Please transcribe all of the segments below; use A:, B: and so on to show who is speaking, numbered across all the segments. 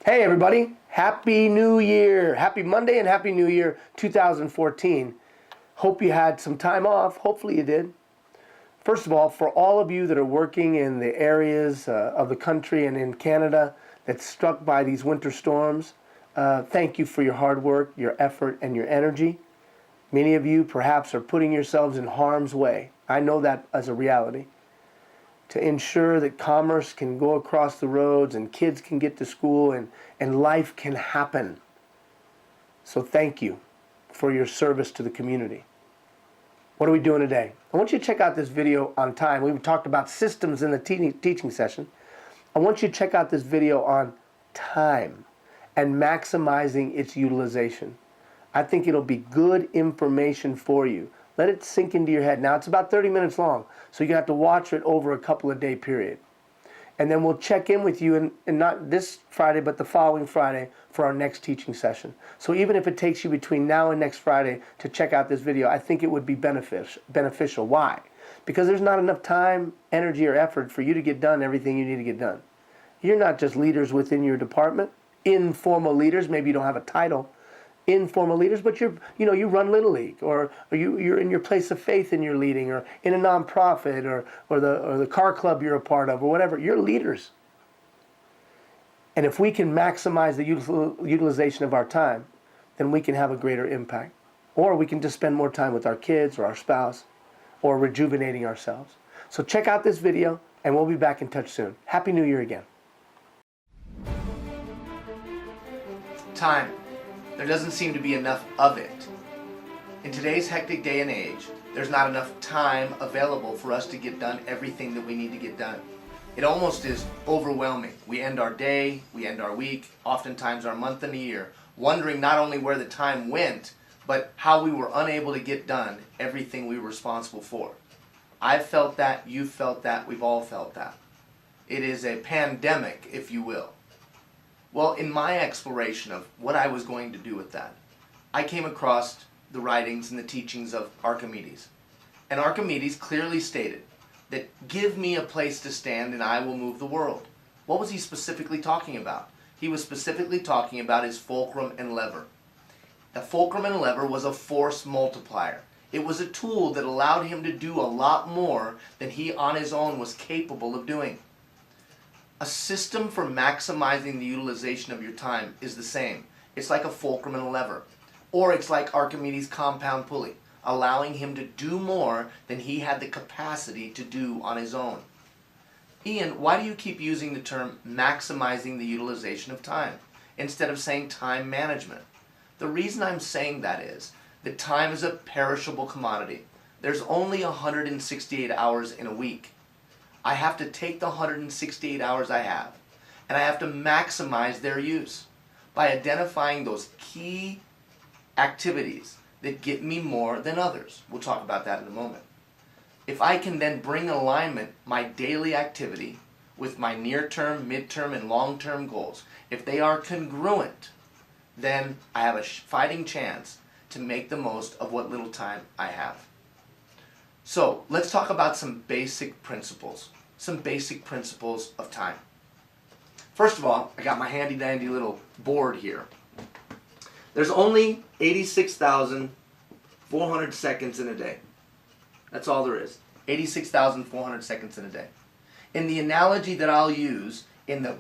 A: Hey everybody, Happy New Year. Happy Monday and Happy New Year 2014. Hope you had some time off. Hopefully you did. First of all, for all of you that are working in the areas of the country and in Canada that's struck by these winter storms, thank you for your hard work, your effort, and your energy. Many of you perhaps are putting yourselves in harm's way. I know that as a reality. To ensure that commerce can go across the roads and kids can get to school and life can happen. So thank you for your service to the community. What are we doing today? I want you to check out this video on time. We talked about systems in the teaching session. I want you to check out this video on time and maximizing its utilization. I think it'll be good information for you. Let it sink into your head. Now, it's about 30 minutes long, so you have to watch it over a couple of day period. And then we'll check in with you, and not this Friday, but the following Friday for our next teaching session. So even if it takes you between now and next Friday to check out this video, I think it would be beneficial. Why? Because there's not enough time, energy, or effort for you to get done everything you need to get done. You're not just leaders within your department, informal leaders, maybe you don't have a title, informal leaders, but you run Little League, or you're in your place of faith and you're leading, or in a nonprofit, or the car club you're a part of, or whatever. You're leaders. And if we can maximize the utilization of our time, then we can have a greater impact. Or we can just spend more time with our kids or our spouse, or rejuvenating ourselves. So check out this video, and we'll be back in touch soon. Happy New Year again. Time. There doesn't seem to be enough of it. In today's hectic day and age, there's not enough time available for us to get done everything that we need to get done. It almost is overwhelming. We end our day, we end our week, oftentimes our month and a year, wondering not only where the time went, but how we were unable to get done everything we were responsible for. I've felt that, you've felt that, we've all felt that. It is a pandemic, if you will. Well, in my exploration of what I was going to do with that, I came across the writings and the teachings of Archimedes. And Archimedes clearly stated that give me a place to stand and I will move the world. What was he specifically talking about? He was specifically talking about his fulcrum and lever. The fulcrum and lever was a force multiplier. It was a tool that allowed him to do a lot more than he on his own was capable of doing. A system for maximizing the utilization of your time is the same. It's like a fulcrum and a lever. Or it's like Archimedes' compound pulley, allowing him to do more than he had the capacity to do on his own. Ian, why do you keep using the term maximizing the utilization of time instead of saying time management? The reason I'm saying that is that time is a perishable commodity. There's only 168 hours in a week. I have to take the 168 hours I have, and I have to maximize their use by identifying those key activities that get me more than others. We'll talk about that in a moment. If I can then bring in alignment my daily activity with my near-term, mid-term, and long-term goals, if they are congruent, then I have a fighting chance to make the most of what little time I have. So let's talk about some basic principles of time. First of all, I got my handy dandy little board here. There's only 86,400 seconds in a day. That's all there is. 86,400 seconds in a day. In the analogy that I'll use in the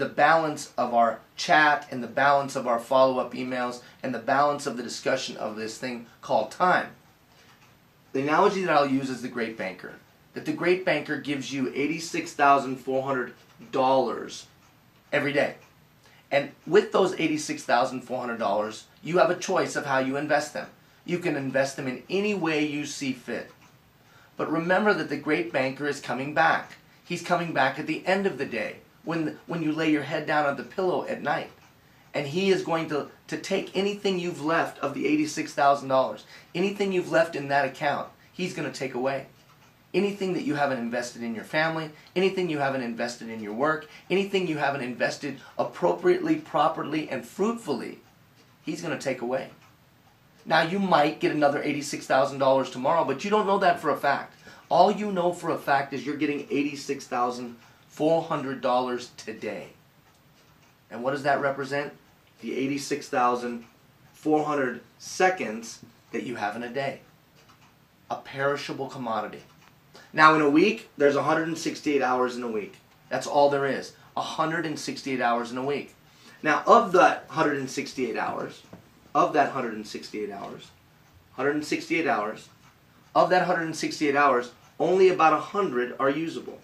A: balance of our chat and the balance of our follow-up emails and the balance of the discussion of this thing called time, the analogy that I'll use is the great banker. That the great banker gives you $86,400 every day. And with those $86,400, you have a choice of how you invest them. You can invest them in any way you see fit. But remember that the great banker is coming back. He's coming back at the end of the day, when you lay your head down on the pillow at night. And he is going to take anything you've left of the $86,000, anything you've left in that account, he's going to take away. Anything that you haven't invested in your family, anything you haven't invested in your work, anything you haven't invested appropriately, properly, and fruitfully, he's going to take away. Now, you might get another $86,000 tomorrow, but you don't know that for a fact. All you know for a fact is you're getting $86,400 today. And what does that represent? The 86,400 seconds that you have in a day. A perishable commodity. Now in a week, there's 168 hours in a week. That's all there is. 168 hours in a week. Now of that 168 hours, of that 168 hours, only about 100 are usable.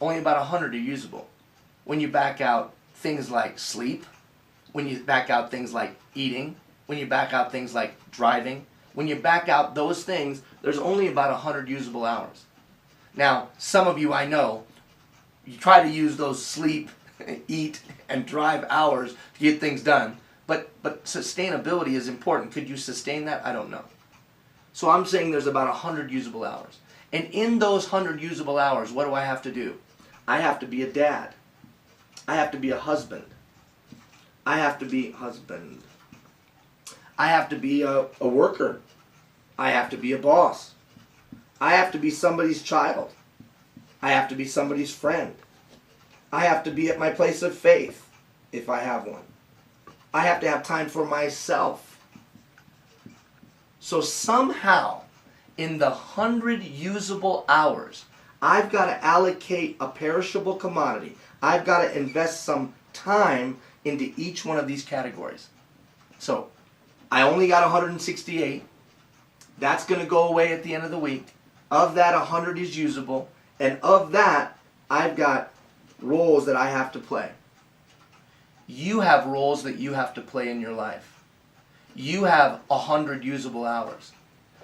A: Only about 100 are usable. When you back out things like sleep, when you back out things like eating, when you back out things like driving, when you back out those things, there's only about 100 usable hours. Now, some of you I know, you try to use those sleep, eat, and drive hours to get things done, but sustainability is important. Could you sustain that? I don't know. So I'm saying there's about 100 usable hours. And in those 100 usable hours, what do I have to do? I have to be a dad. I have to be a husband. I have to be a worker. I have to be a boss. I have to be somebody's child. I have to be somebody's friend. I have to be at my place of faith, if I have one. I have to have time for myself. So somehow, in the 100 usable hours, I've got to allocate a perishable commodity. I've got to invest some time into each one of these categories. So, I only got 168. That's going to go away at the end of the week. Of that, 100 is usable. And of that, I've got roles that I have to play. You have roles that you have to play in your life. You have 100 usable hours.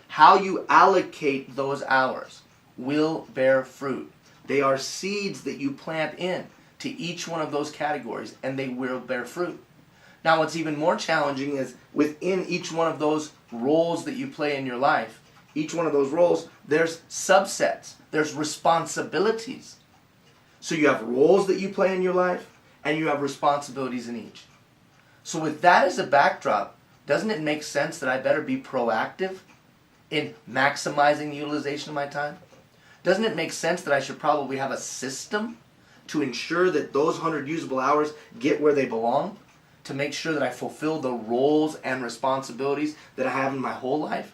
A: How you allocate those hours will bear fruit. They are seeds that you plant in to each one of those categories, and they will bear fruit. Now, what's even more challenging is within each one of those roles that you play in your life, each one of those roles, there's subsets, there's responsibilities. So you have roles that you play in your life, and you have responsibilities in each. So with that as a backdrop, doesn't it make sense that I better be proactive in maximizing the utilization of my time? Doesn't it make sense that I should probably have a system to ensure that those 100 usable hours get where they belong? To make sure that I fulfill the roles and responsibilities that I have in my whole life?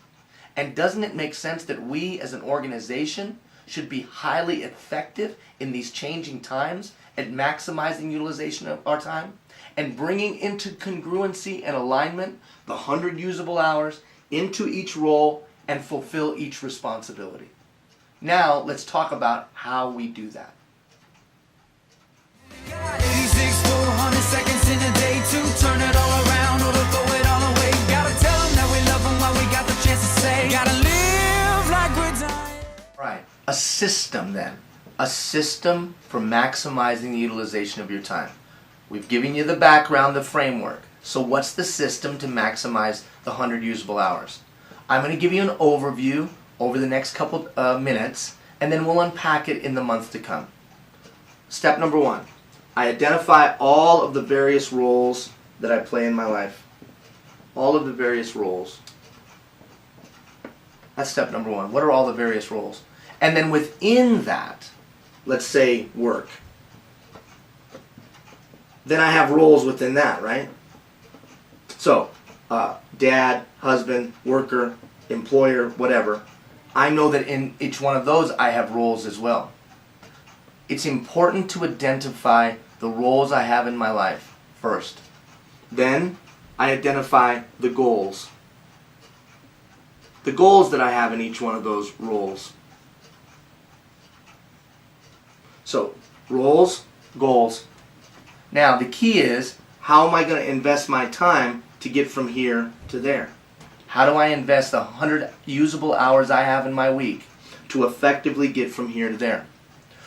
A: And doesn't it make sense that we as an organization should be highly effective in these changing times at maximizing utilization of our time and bringing into congruency and alignment the 100 usable hours into each role and fulfill each responsibility? Now let's talk about how we do that.
B: 86 to 100 seconds in a day to turn it all around or to throw it all away. Gotta tell them that we love them while we got the chance to say. Gotta live like we're dying.
A: Right. A system then. A system for maximizing the utilization of your time. We've given you the background, the framework. So what's the system to maximize the 100 usable hours? I'm going to give you an overview over the next couple minutes, and then we'll unpack it in the month to come. Step number 1. I identify all of the various roles that I play in my life. All of the various roles. That's step number 1. What are all the various roles? And then within that, let's say work. Then I have roles within that, right? So, dad, husband, worker, employer, whatever. I know that in each one of those I have roles as well. It's important to identify the roles I have in my life first. Then I identify the goals. The goals that I have in each one of those roles. So, roles, goals. Now, the key is, how am I going to invest my time to get from here to there? How do I invest the 100 usable hours I have in my week to effectively get from here to there?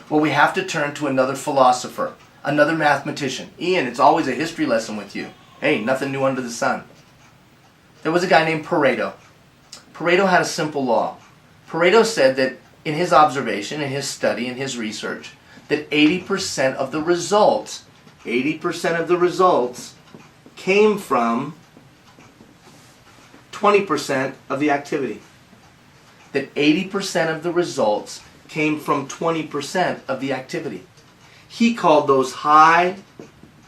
A: Well, we have to turn to another philosopher, another mathematician. Ian, it's always a history lesson with you. Hey, nothing new under the sun. There was a guy named Pareto. Pareto had a simple law. Pareto said that in his observation, in his study, in his research, that 80% of the results came from 20% of the activity. That 80% of the results came from 20% of the activity. He called those high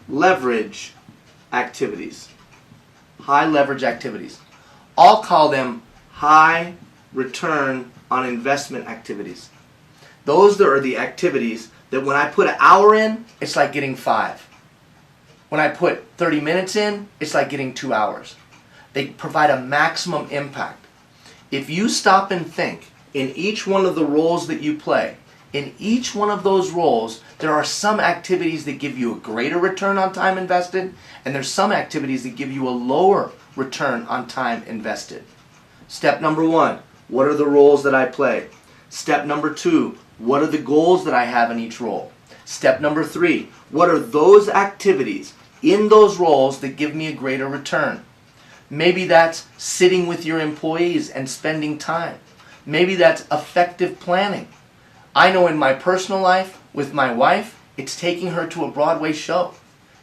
A: leverage activities. High leverage activities. I'll call them high return on investment activities. Those are the activities that when I put an hour in, it's like getting 5. When I put 30 minutes in, it's like getting 2 hours. They provide a maximum impact. If you stop and think, in each one of the roles that you play, in each one of those roles, there are some activities that give you a greater return on time invested, and there's some activities that give you a lower return on time invested. Step number 1, what are the roles that I play? Step number 2, what are the goals that I have in each role? Step number 3, what are those activities in those roles that give me a greater return? Maybe that's sitting with your employees and spending time. Maybe that's effective planning. I know in my personal life, with my wife, it's taking her to a Broadway show.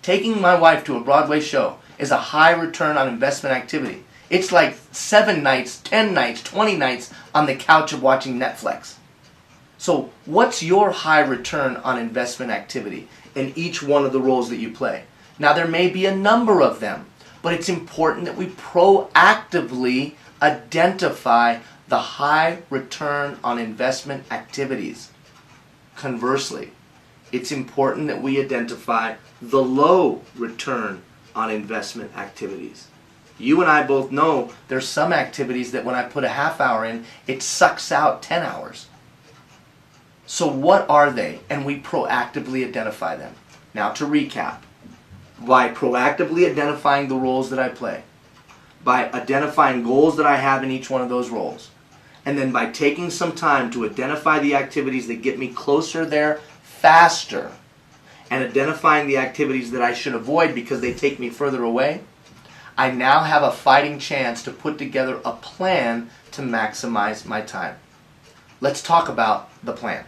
A: Taking my wife to a Broadway show is a high return on investment activity. It's like 7 nights, 10 nights, 20 nights on the couch of watching Netflix. So what's your high return on investment activity in each one of the roles that you play? Now there may be a number of them, but it's important that we proactively identify the high return on investment activities. Conversely, it's important that we identify the low return on investment activities. You and I both know there's some activities that when I put a half hour in, it sucks out 10 hours. So what are they? And we proactively identify them. Now to recap, by proactively identifying the roles that I play, by identifying goals that I have in each one of those roles, and then by taking some time to identify the activities that get me closer there faster, and identifying the activities that I should avoid because they take me further away, I now have a fighting chance to put together a plan to maximize my time. Let's talk about the plan.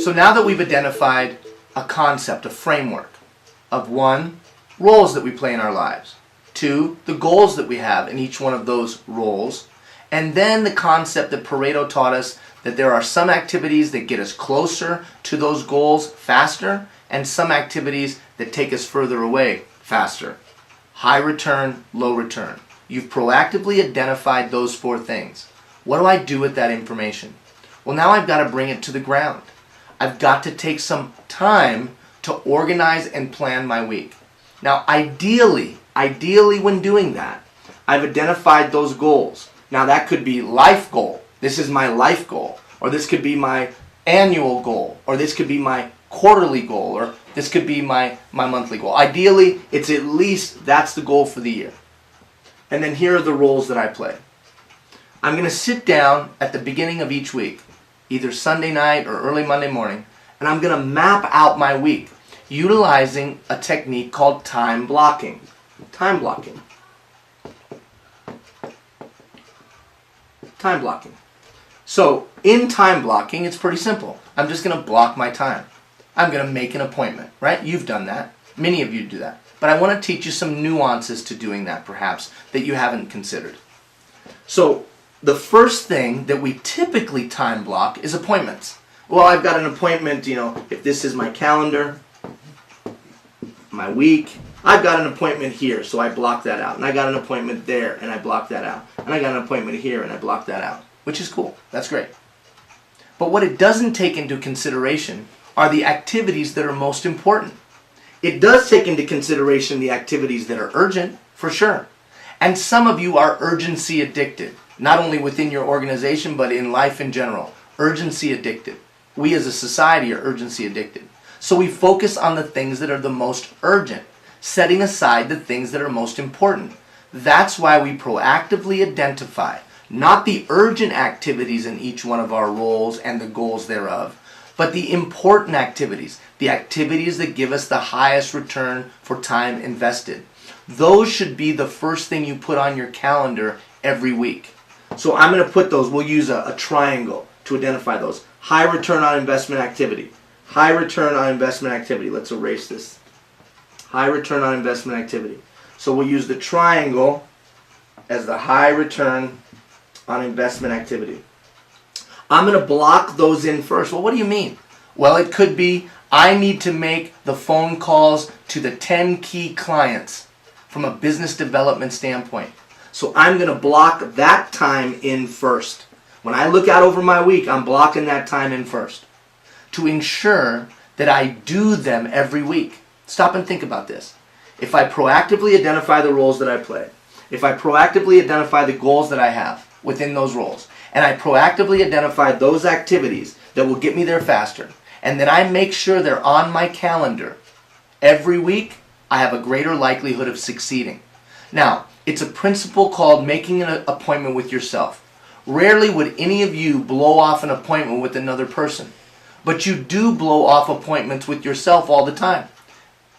A: So now that we've identified a concept, a framework of 1, roles that we play in our lives, 2, the goals that we have in each one of those roles, and then the concept that Pareto taught us that there are some activities that get us closer to those goals faster and some activities that take us further away faster. High return, low return. You've proactively identified those 4 things. What do I do with that information? Well, now I've got to bring it to the ground. I've got to take some time to organize and plan my week. Now, ideally when doing that, I've identified those goals. Now, that could be life goal. This is my life goal. Or this could be my annual goal. Or this could be my quarterly goal. Or this could be my monthly goal. Ideally, it's at least that's the goal for the year. And then here are the roles that I play. I'm going to sit down at the beginning of each week, either Sunday night or early Monday morning, and I'm going to map out my week utilizing a technique called time blocking. Time blocking. Time blocking. So in time blocking, it's pretty simple. I'm just going to block my time. I'm going to make an appointment, right? You've done that. Many of you do that. But I want to teach you some nuances to doing that, perhaps, that you haven't considered. So the first thing that we typically time block is appointments. Well, I've got an appointment, if this is my calendar, my week, I've got an appointment here, so I block that out. And I got an appointment there, and I block that out. And I got an appointment here, and I block that out. Which is cool. That's great. But what it doesn't take into consideration are the activities that are most important. It does take into consideration the activities that are urgent, for sure. And some of you are urgency addicted, not only within your organization, but in life in general. Urgency addicted. We as a society are urgency addicted. So we focus on the things that are the most urgent, setting aside the things that are most important. That's why we proactively identify not the urgent activities in each one of our roles and the goals thereof, but the important activities, the activities that give us the highest return for time invested. Those should be the first thing you put on your calendar every week. So I'm going to put those, we'll use a triangle to identify those. High return on investment activity. High return on investment activity. Let's erase this. High return on investment activity. So we'll use the triangle as the high return on investment activity. I'm going to block those in first. Well, what do you mean? Well, it could be I need to make the phone calls to the 10 key clients from a business development standpoint. So I'm going to block that time in first. When I look out over my week, I'm blocking that time in first to ensure that I do them every week. Stop and think about this. If I proactively identify the roles that I play, if I proactively identify the goals that I have within those roles, and I proactively identify those activities that will get me there faster, and then I make sure they're on my calendar every week, I have a greater likelihood of succeeding. Now, it's a principle called making an appointment with yourself. Rarely would any of you blow off an appointment with another person, but you do blow off appointments with yourself all the time.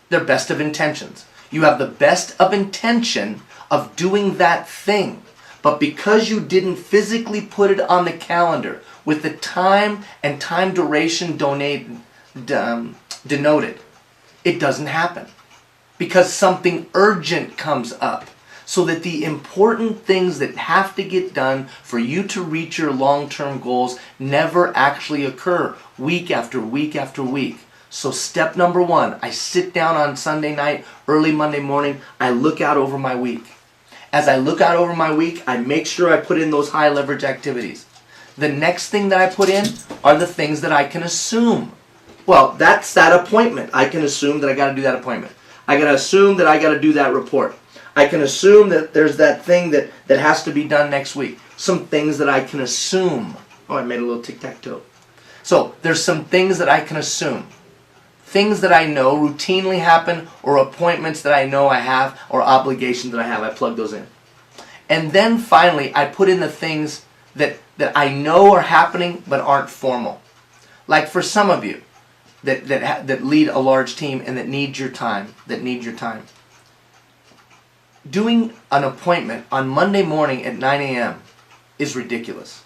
A: They're best of intentions. You have the best of intention of doing that thing, but because you didn't physically put it on the calendar with the time and time duration denoted, it doesn't happen because something urgent comes up. So that the important things that have to get done for you to reach your long-term goals never actually occur week after week after week. So step number one, I sit down on Sunday night, early Monday morning, I look out over my week. As I look out over my week, I make sure I put in those high leverage activities. The next thing that I put in are the things that I can assume. Well, that's that appointment. I can assume that I got to do that appointment. I got to assume that I got to do that report. I can assume that there's that thing that has to be done next week. Some things that I can assume. Oh, I made a little tic-tac-toe. So there's some things that I can assume. Things that I know routinely happen, or appointments that I know I have, or obligations that I have. I plug those in. And then finally, I put in the things that I know are happening but aren't formal. Like for some of you that lead a large team and that need your time, doing an appointment on Monday morning at 9 a.m. is ridiculous.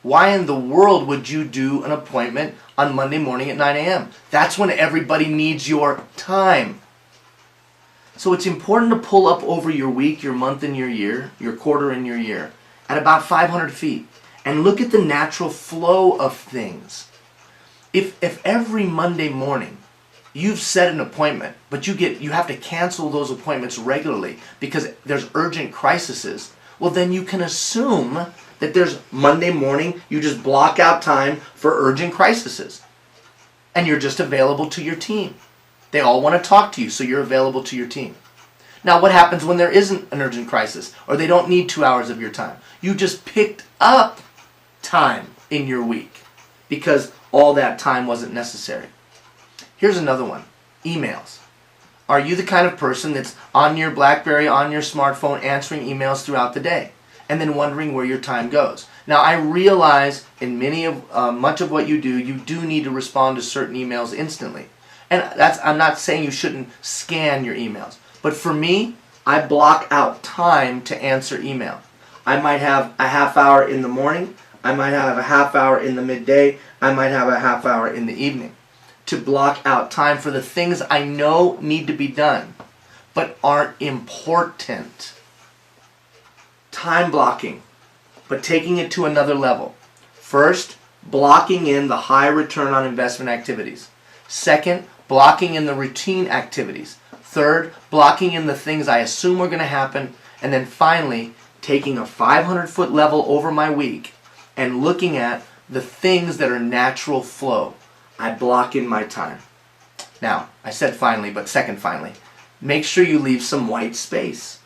A: Why in the world would you do an appointment on Monday morning at 9 a.m.? That's when everybody needs your time. So it's important to pull up over your week, your month, and your year, your quarter and your year, at about 500 feet and look at the natural flow of things. If every Monday morning you've set an appointment, but you have to cancel those appointments regularly because there's urgent crises, well then you can assume that there's Monday morning, you just block out time for urgent crises. And you're just available to your team. They all want to talk to you, so you're available to your team. Now what happens when there isn't an urgent crisis, or they don't need 2 hours of your time? You just picked up time in your week because all that time wasn't necessary. Here's another one. Emails. Are you the kind of person that's on your BlackBerry, on your smartphone, answering emails throughout the day and then wondering where your time goes? Now, I realize in much of what you do need to respond to certain emails instantly. And I'm not saying you shouldn't scan your emails. But for me, I block out time to answer email. I might have a half hour in the morning. I might have a half hour in the midday. I might have a half hour in the evening to block out time for the things I know need to be done but aren't important. Time blocking, but taking it to another level. First, blocking in the high return on investment activities. Second, blocking in the routine activities. Third, blocking in the things I assume are going to happen. And then finally, taking a 500-foot level over my week and looking at the things that are natural flow. I block in my time. Now, I said finally, but second finally, make sure you leave some white space.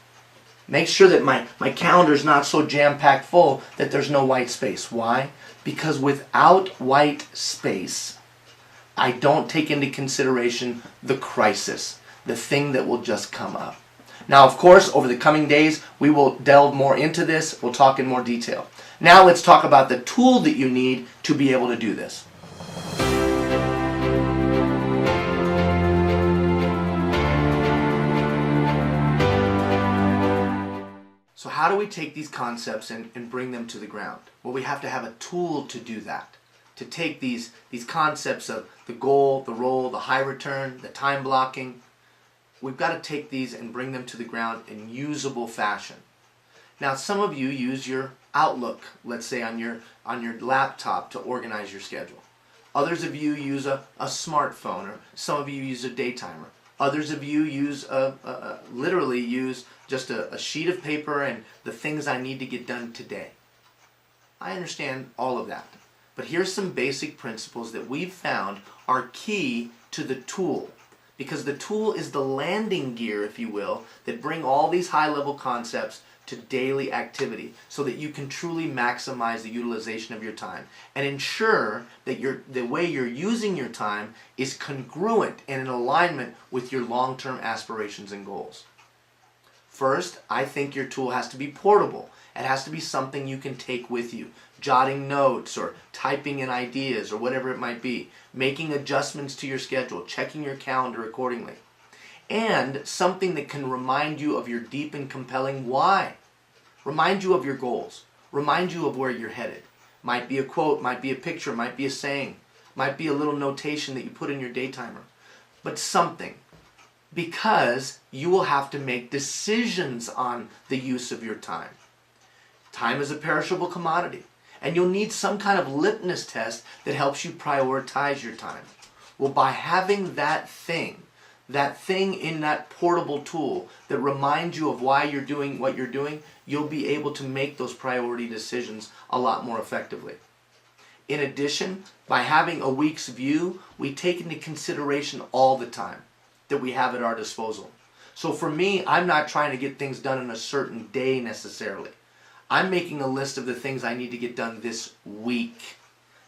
A: Make sure that my calendar is not so jam-packed full that there's no white space. Why? Because without white space, I don't take into consideration the crisis, the thing that will just come up. Now, of course, over the coming days, we will delve more into this. We'll talk in more detail. Now let's talk about the tool that you need to be able to do this. So how do we take these concepts and bring them to the ground? Well, we have to have a tool to do that. To take these concepts of the goal, the role, the high return, the time blocking, we've got to take these and bring them to the ground in usable fashion. Now, some of you use your Outlook, let's say on your laptop to organize your schedule. Others of you use a smartphone, or some of you use a day timer. Others of you use literally use just a sheet of paper and the things I need to get done today. I understand all of that. But here's some basic principles that we've found are key to the tool. Because the tool is the landing gear, if you will, that bring all these high-level concepts to daily activity so that you can truly maximize the utilization of your time and ensure that the way you're using your time is congruent and in alignment with your long-term aspirations and goals. First, I think your tool has to be portable. It has to be something you can take with you, jotting notes or typing in ideas or whatever it might be, making adjustments to your schedule, checking your calendar accordingly. And something that can remind you of your deep and compelling why. Remind you of your goals. Remind you of where you're headed. Might be a quote, might be a picture, might be a saying, might be a little notation that you put in your day timer. But something. Because you will have to make decisions on the use of your time. Time is a perishable commodity. And you'll need some kind of litmus test that helps you prioritize your time. Well, by having that thing in that portable tool that reminds you of why you're doing what you're doing, you'll be able to make those priority decisions a lot more effectively. In addition, by having a week's view, we take into consideration all the time that we have at our disposal. So for me, I'm not trying to get things done in a certain day necessarily. I'm making a list of the things I need to get done this week.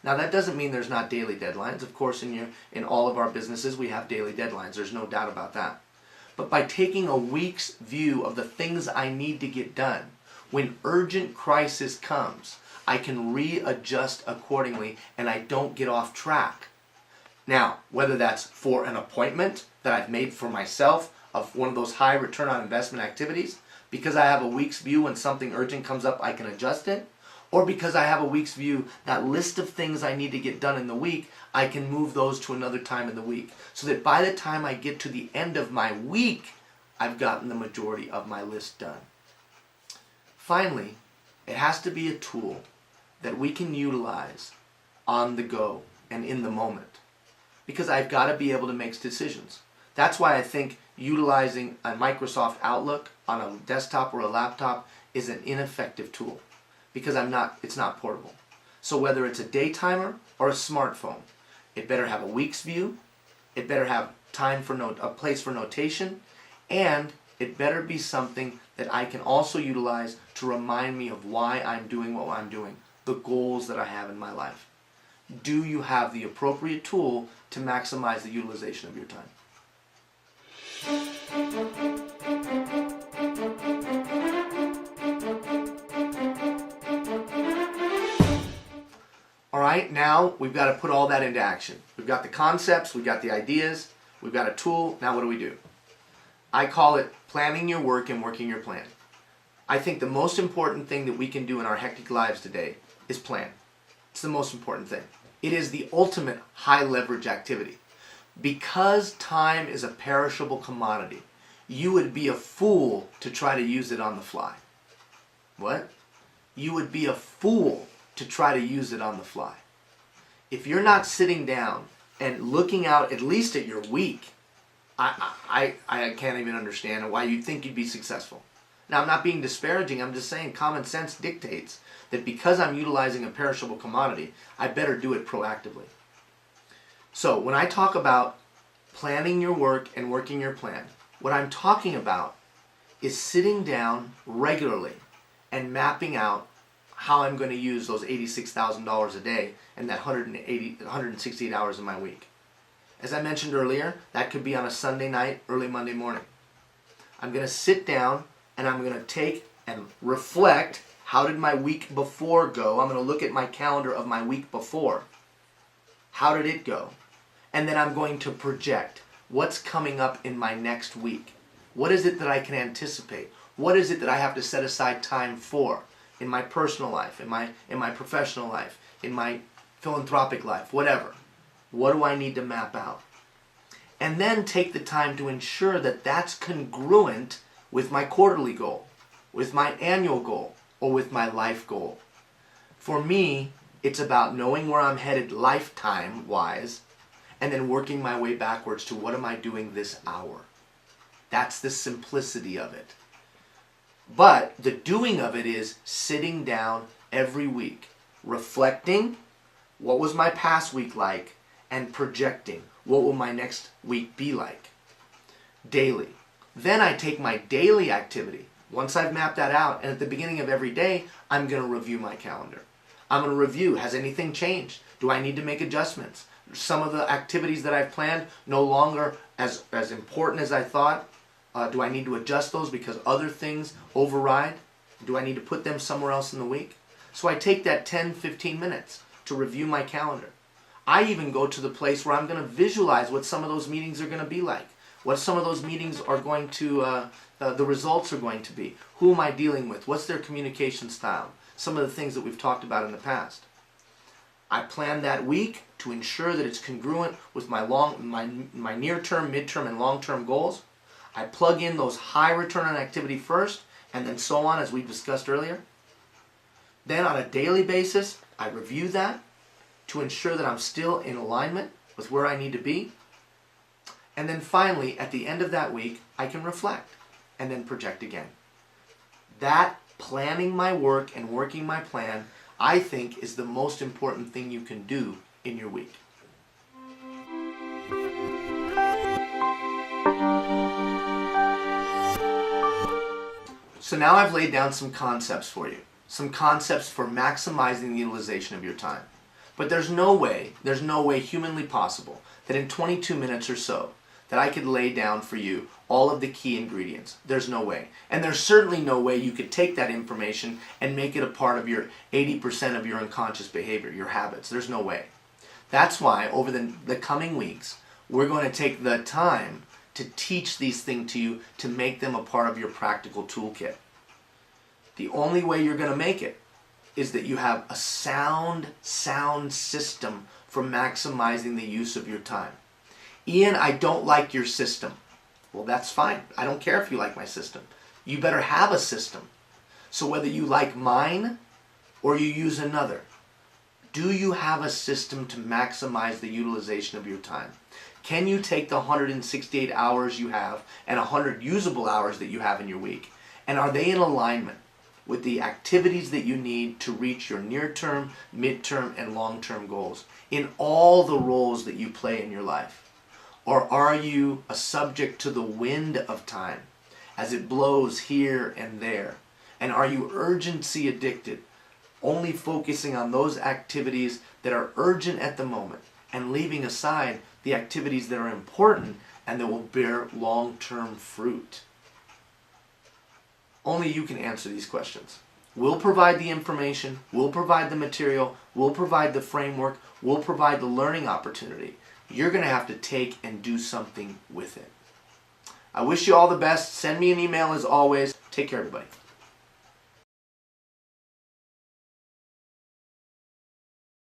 A: Now that doesn't mean there's not daily deadlines. Of course, in all of our businesses we have daily deadlines. There's no doubt about that. But by taking a week's view of the things I need to get done, when urgent crisis comes, I can readjust accordingly and I don't get off track. Now, whether that's for an appointment that I've made for myself of one of those high return on investment activities, because I have a week's view when something urgent comes up, I can adjust it. Or because I have a week's view, that list of things I need to get done in the week, I can move those to another time in the week. So that by the time I get to the end of my week, I've gotten the majority of my list done. Finally, it has to be a tool that we can utilize on the go and in the moment. Because I've got to be able to make decisions. That's why I think utilizing a Microsoft Outlook on a desktop or a laptop is an ineffective tool. Because it's not portable. So whether it's a day timer or a smartphone, it better have a week's view, it better have a place for notation, and it better be something that I can also utilize to remind me of why I'm doing what I'm doing, the goals that I have in my life. Do you have the appropriate tool to maximize the utilization of your time? Alright, now we've got to put all that into action. We've got the concepts, we've got the ideas, we've got a tool. Now what do? I call it planning your work and working your plan. I think the most important thing that we can do in our hectic lives today is plan. It's the most important thing. It is the ultimate high leverage activity. Because time is a perishable commodity, you would be a fool to try to use it on the fly. What? You would be a fool to try to use it on the fly. If you're not sitting down and looking out at least at your week, I can't even understand why you'd think you'd be successful. Now, I'm not being disparaging. I'm just saying common sense dictates that because I'm utilizing a perishable commodity, I better do it proactively. So when I talk about planning your work and working your plan, what I'm talking about is sitting down regularly and mapping out how I'm going to use those $86,000 a day and that 168 hours in my week. As I mentioned earlier, that could be on a Sunday night, early Monday morning. I'm going to sit down and I'm going to take and reflect, how did my week before go? I'm going to look at my calendar of my week before. How did it go? And then I'm going to project what's coming up in my next week. What is it that I can anticipate? What is it that I have to set aside time for? In my personal life, in my professional life, in my philanthropic life, whatever. What do I need to map out? And then take the time to ensure that that's congruent with my quarterly goal, with my annual goal, or with my life goal. For me, it's about knowing where I'm headed lifetime-wise and then working my way backwards to what am I doing this hour. That's the simplicity of it. But the doing of it is sitting down every week, reflecting what was my past week like and projecting what will my next week be like daily. Then I take my daily activity. Once I've mapped that out, and at the beginning of every day, I'm going to review my calendar. I'm going to review, has anything changed? Do I need to make adjustments? Some of the activities that I've planned no longer as important as I thought. Do I need to adjust those because other things override? Do I need to put them somewhere else in the week? So I take that 10-15 minutes to review my calendar. I even go to the place where I'm going to visualize what some of those meetings are going to be like. What some of those meetings are going to, the results are going to be. Who am I dealing with? What's their communication style? Some of the things that we've talked about in the past. I plan that week to ensure that it's congruent with my near-term, mid-term, and long-term goals. I plug in those high return on activity first, and then so on, as we discussed earlier. Then on a daily basis, I review that to ensure that I'm still in alignment with where I need to be. And then finally, at the end of that week, I can reflect and then project again. That planning my work and working my plan, I think, is the most important thing you can do in your week. So now I've laid down some concepts for you. Some concepts for maximizing the utilization of your time. But there's no way humanly possible that in 22 minutes or so that I could lay down for you all of the key ingredients. There's no way. And there's certainly no way you could take that information and make it a part of your 80% of your unconscious behavior, your habits. There's no way. That's why over the coming weeks, we're going to take the time to teach these things to you to make them a part of your practical toolkit. The only way you're going to make it is that you have a sound system for maximizing the use of your time. Ian, I don't like your system. Well, that's fine. I don't care if you like my system. You better have a system. So whether you like mine or you use another, do you have a system to maximize the utilization of your time? Can you take the 168 hours you have and 100 usable hours that you have in your week, and are they in alignment with the activities that you need to reach your near-term, mid-term, and long-term goals in all the roles that you play in your life? Or are you a subject to the wind of time as it blows here and there? And are you urgency addicted, only focusing on those activities that are urgent at the moment and leaving aside the activities that are important and that will bear long-term fruit? Only you can answer these questions. We'll provide the information, we'll provide the material, we'll provide the framework, we'll provide the learning opportunity. You're going to have to take and do something with it. I wish you all the best. Send me an email as always. Take care, everybody.